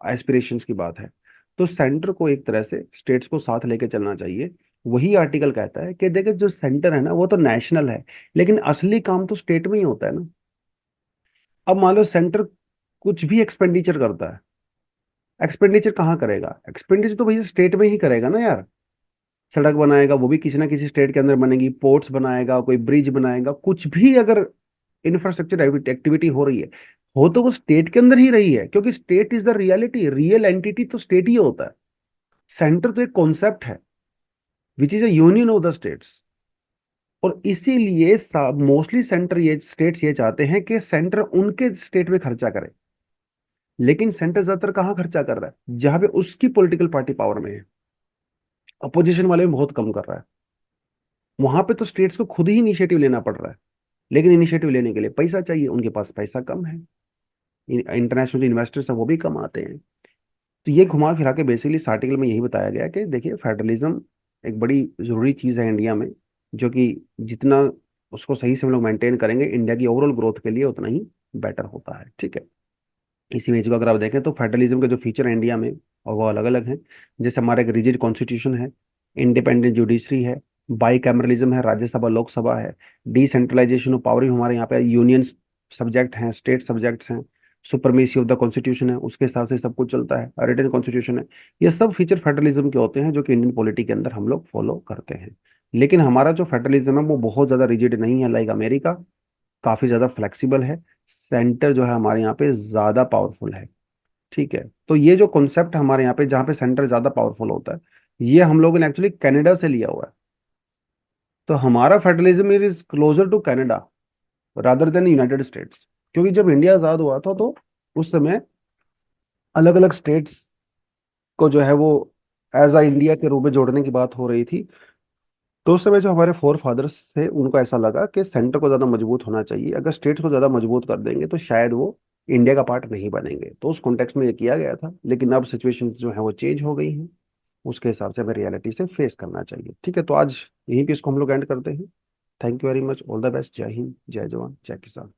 S1: एस्पिरेशंस की बात है। तो सेंटर को एक तरह से स्टेट्स को साथ लेके चलना चाहिए। वही आर्टिकल कहता है कि देखिए जो सेंटर है ना वो तो नेशनल है, लेकिन असली काम तो स्टेट में ही होता है ना। अब मान लो सेंटर कुछ भी एक्सपेंडिचर करता है, एक्सपेंडिचर कहाँ करेगा? एक्सपेंडिचर तो भैया स्टेट में ही करेगा ना यार। सड़क बनाएगा वो भी किसी ना किसी स्टेट के अंदर बनेगी, पोर्ट्स बनाएगा, कोई ब्रिज बनाएगा, कुछ भी अगर इंफ्रास्ट्रक्चर एक्टिविटी हो रही है, हो तो वो स्टेट के अंदर ही रही है, क्योंकि state is the reality, real entity तो स्टेट ही होता है। सेंटर तो एक कॉन्सेप्ट है which is a union of the states. और इसीलिए मोस्टली सेंटर ये स्टेट्स ये चाहते हैं कि सेंटर उनके स्टेट में खर्चा करे। लेकिन सेंटर ज्यादातर कहाँ खर्चा कर रहा है? जहां पे उसकी पॉलिटिकल पार्टी पावर में है। अपोजिशन वाले में बहुत कम कर रहा है। वहां पे तो स्टेट्स को खुद ही इनिशिएटिव लेना पड़ रहा है। लेकिन इनिशिएटिव लेने के लिए पैसा चाहिए, उनके पास पैसा कम है। इंटरनेशनल इन्वेस्टर्स हैं वो भी कम आते हैं। तो ये घुमा फिरा के बेसिकली इस आर्टिकल में यही बताया गया कि देखिए फेडरलिज्म एक बड़ी जरूरी चीज़ है इंडिया में, जो कि जितना उसको सही से हम लोग मेंटेन करेंगे इंडिया की ओवरऑल ग्रोथ के लिए उतना ही बेटर होता है। ठीक है। इसी इमेज को अगर आप देखें तो फेडरलिज्म के जो फीचर है इंडिया में और वो अलग अलग हैं। जैसे हमारा एक रिजिड कॉन्स्टिट्यूशन है, इंडिपेंडेंट जुडिशरी है, बाई कैमरलिज्म है, राज्यसभा लोकसभा है, डिसेंट्रलाइजेशन ऑफ पावर हमारे यहाँ पे यूनियन सब्जेक्ट हैं, स्टेट सब्जेक्ट्स हैं, सुपरमेसी ऑफ द कॉन्स्टिट्यूशन है, उसके हिसाब से सब कुछ चलता है, रिटन कॉन्स्टिट्यूशन है। ये सब फीचर फेडरलिज्म के होते हैं जो कि इंडियन पॉलिटी के अंदर हम लोग फॉलो करते हैं। लेकिन हमारा जो फेडरलिज्म है वो बहुत ज्यादा रिजिड नहीं है लाइक अमेरिका, काफी ज्यादा फ्लेक्सिबल है। सेंटर जो है हमारे यहाँ पे ज्यादा पावरफुल है। ठीक है। तो ये जो कॉन्सेप्ट हमारे यहाँ पे जहाँ पे सेंटर ज्यादा पावरफुल होता है, ये हम लोगों ने एक्चुअली कनाडा से लिया हुआ है। तो हमारा federalism is closer to Canada rather than United States. क्योंकि जब इंडिया आजाद हुआ था तो उस समय अलग अलग स्टेट्स को जो है वो एज अ इंडिया के रूप में जोड़ने की बात हो रही थी। तो उस समय जो हमारे फोर फादर्स थे उनको ऐसा लगा कि सेंटर को ज्यादा मजबूत होना चाहिए, अगर स्टेट्स को ज्यादा मजबूत कर देंगे तो शायद वो इंडिया का पार्ट नहीं बनेंगे। तो उस कॉन्टेक्स्ट में ये किया गया था। लेकिन अब सिचुएशन जो है वो चेंज हो गई है, उसके हिसाब से हमें रियलिटी से फेस करना चाहिए। ठीक है। तो आज यहीं पे इसको हम लोग एंड करते हैं। Thank you very much. All the best. जय हिंद, जय जवान, जय किसान।